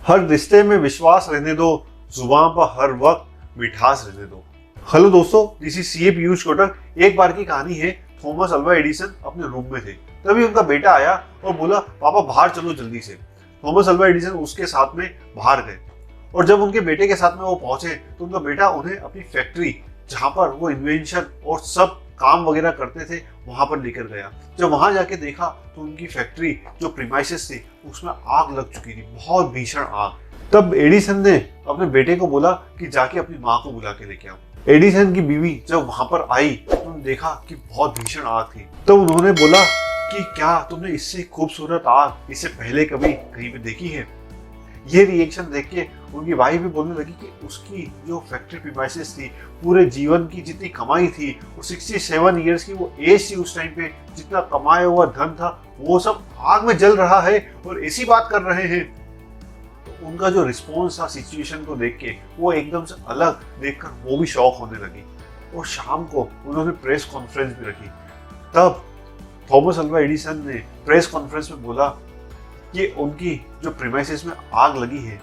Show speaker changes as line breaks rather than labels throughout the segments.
हर रिश्ते में विश्वास रहने दो, जुबान पर हर वक्त मिठास रहने दो। हेलो दोस्तों, this is CA Piyush Kotak. एक बार की कहानी है। थॉमस अल्वा एडिसन अपने रूम में थे, तभी उनका बेटा आया और बोला, पापा बाहर चलो जल्दी से। थॉमस अल्वा एडिसन उसके साथ में बाहर गए और जब उनके बेटे के साथ में वो पहुंचे तो उनका बेटा उन्हें अपनी फैक्ट्री, जहां पर वो इन्वेंशन और सब काम वगैरह करते थे, वहां पर लेकर गया। जब वहां जाके देखा तो उनकी फैक्ट्री जो प्रीमाइसेस थी उसमें आग लग चुकी थी, बहुत भीषण आग। तब एडिसन ने अपने बेटे को बोला कि जाके अपनी माँ को बुला के लेके आओ। एडिसन की बीवी जब वहां पर आई तो उन्होंने देखा कि बहुत भीषण आग थी। तब उन्होंने बोला कि क्या तुमने इससे खूबसूरत आग इससे पहले कभी कहीं पे देखी है? ये रिएक्शन देख के उनकी वाइफ भी बोलने लगी कि उसकी जो फैक्ट्री प्रीमाइसेस थी, पूरे जीवन की जितनी कमाई थी, वो 67 ईयर्स की वो एज थी उस टाइम पे, जितना कमाया हुआ धन था वो सब आग में जल रहा है और ऐसी बात कर रहे हैं। तो उनका जो रिस्पॉन्स था सिचुएशन को देख के, वो एकदम से अलग देखकर वो भी शॉक होने लगी। और शाम को उन्होंने प्रेस कॉन्फ्रेंस भी रखी। तब थॉमस अल्वा एडिसन ने प्रेस कॉन्फ्रेंस में बोला कि उनकी जो प्रीमाइसेस में आग लगी है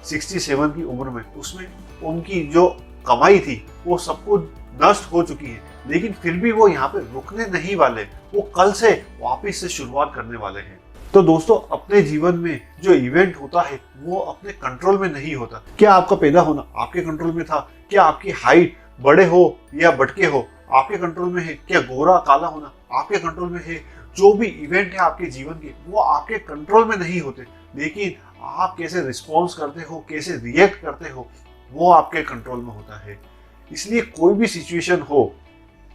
67 की उम्र में, उसमें उनकी जो कमाई थी वो सब कुछ नष्ट हो चुकी है, लेकिन फिर भी वो यहाँ पे रुकने नहीं वाले। वो कल से वापस से शुरुआत करने वाले हैं। तो दोस्तों, अपने जीवन में जो इवेंट होता है वो अपने कंट्रोल में नहीं होता। क्या आपका पैदा होना आपके कंट्रोल में था? क्या आपकी हाइट बड़े हो या बटके हो आपके कंट्रोल में है? क्या गोरा काला होना आपके कंट्रोल में है? जो भी इवेंट है आपके जीवन के, वो आपके कंट्रोल में नहीं होते, लेकिन आप कैसे रिस्पॉन्स करते हो, कैसे रिएक्ट करते हो, वो आपके कंट्रोल में होता है। इसलिए कोई भी सिचुएशन हो,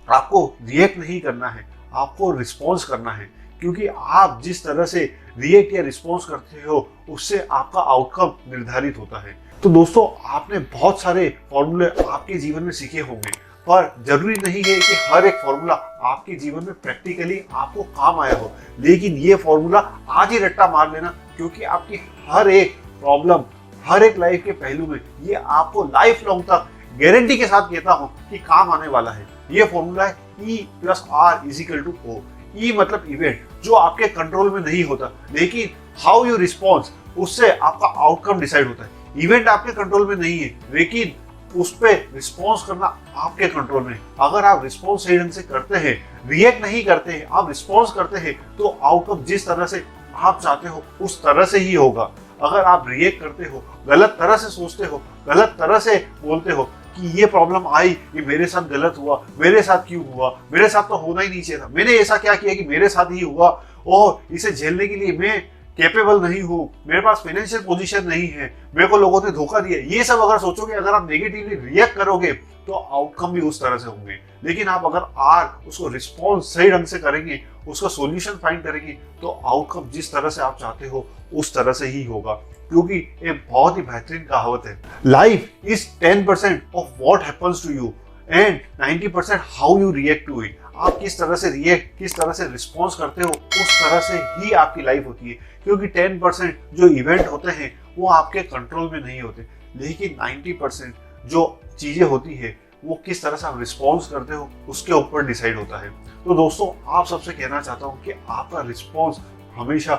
आपको रिएक्ट नहीं करना है, आपको रिस्पॉन्स करना है, क्योंकि आप जिस तरह से रिएक्ट या रिस्पॉन्स करते हो उससे आपका आउटकम निर्धारित होता है। तो दोस्तों, आपने बहुत सारे फॉर्मूले आपके जीवन में सीखे होंगे, पर जरूरी नहीं है कि हर एक फॉर्मूला आपके जीवन में प्रैक्टिकली आपको काम आया हो। लेकिन ये फॉर्मूला आज ही रट्टा मार लेना, क्योंकि आपकी हर एक प्रॉब्लम, हर एक लाइफ के पहलू में ये आपको लाइफ लॉन्ग तक गारंटी के साथ कहता हूं कि काम आने वाला है। ये फॉर्मूला है E+R=O। ई मतलब इवेंट, जो आपके कंट्रोल में नहीं होता, लेकिन हाउ यू रिस्पॉन्स, उससे आपका आउटकम डिसाइड होता है। इवेंट आपके कंट्रोल में नहीं है, लेकिन उस पे रिस्पॉन्स करना आपके कंट्रोल में है। अगर आप रिस्पॉन्स सही ढंग से करते हैं, रिएक्ट नहीं करते हैं, आप रिस्पॉन्स करते हैं, तो आउटकम जिस तरह से आप चाहते हो उस तरह से ही होगा। अगर आप रिएक्ट करते हो, गलत तरह से सोचते हो, गलत तरह से बोलते हो कि ये प्रॉब्लम आई, ये मेरे साथ गलत हुआ, मेरे साथ क्यों हुआ, मेरे साथ तो होना ही नहीं चाहिए था, मैंने ऐसा क्या किया कि मेरे साथ ही हुआ, और इसे झेलने के लिए मैं कैपेबल नहीं हूँ, मेरे पास फाइनेंशियल पोजीशन नहीं है, मेरे को लोगों ने धोखा दिया, ये सब अगर सोचोगे, अगर आप नेगेटिवली रिएक्ट करोगे तो आउटकम भी उस तरह से होंगे। लेकिन आप अगर आज उसको रिस्पॉन्स सही ढंग से करेंगे, उसका सॉल्यूशन फाइंड करेंगे, तो आउटकम जिस तरह से आप चाहते हो उस तरह से ही होगा। क्योंकि एक बहुत ही बेहतरीन कहावत है, life is 10% of what happens to you and 90% how you react to it. आप किस तरह से रिएक्ट, किस तरह से रिस्पॉन्स करते हो, उस तरह से ही आपकी लाइफ होती है। क्योंकि 10% जो इवेंट होते हैं वो आपके कंट्रोल में नहीं होते, लेकिन 90% जो चीजें होती है वो किस तरह से आप रिस्पॉन्स करते हो उसके ऊपर डिसाइड होता है। तो दोस्तों, आप सबसे कहना चाहता हूँ कि आपका रिस्पॉन्स हमेशा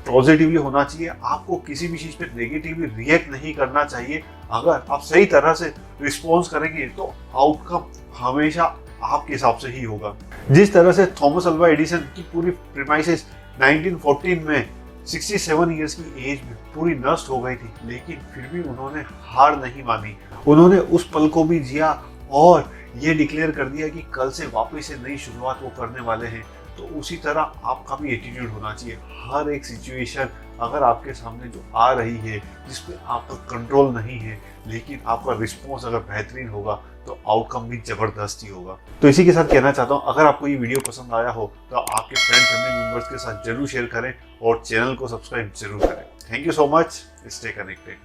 पॉजिटिवली होना चाहिए। आपको किसी भी चीज पे नेगेटिवली रिएक्ट नहीं करना चाहिए। अगर आप सही तरह से रिस्पॉन्स करेंगे तो आउटकम हमेशा आपके हिसाब से ही होगा। जिस तरह से थॉमस अल्वा एडिसन की पूरी प्रीमाइसेस 1914 में 67 ईयर्स की एज में पूरी नष्ट हो गई थी, लेकिन फिर भी उन्होंने हार नहीं मानी। उन्होंने उस पल को भी जिया और ये डिक्लेयर कर दिया कि कल से वापस से नई शुरुआत वो करने वाले हैं। तो उसी तरह आपका भी एटीट्यूड होना चाहिए। हर एक सिचुएशन अगर आपके सामने जो आ रही है, जिसपे आपका कंट्रोल नहीं है, लेकिन आपका रिस्पॉन्स अगर बेहतरीन होगा तो आउटकम भी जबरदस्त ही होगा। तो इसी के साथ कहना चाहता हूँ, अगर आपको ये वीडियो पसंद आया हो तो आपके फ्रेंड फैमिली मेंबर्स के साथ जरूर शेयर करें और चैनल को सब्सक्राइब जरूर करें। Thank you so much. Stay connected.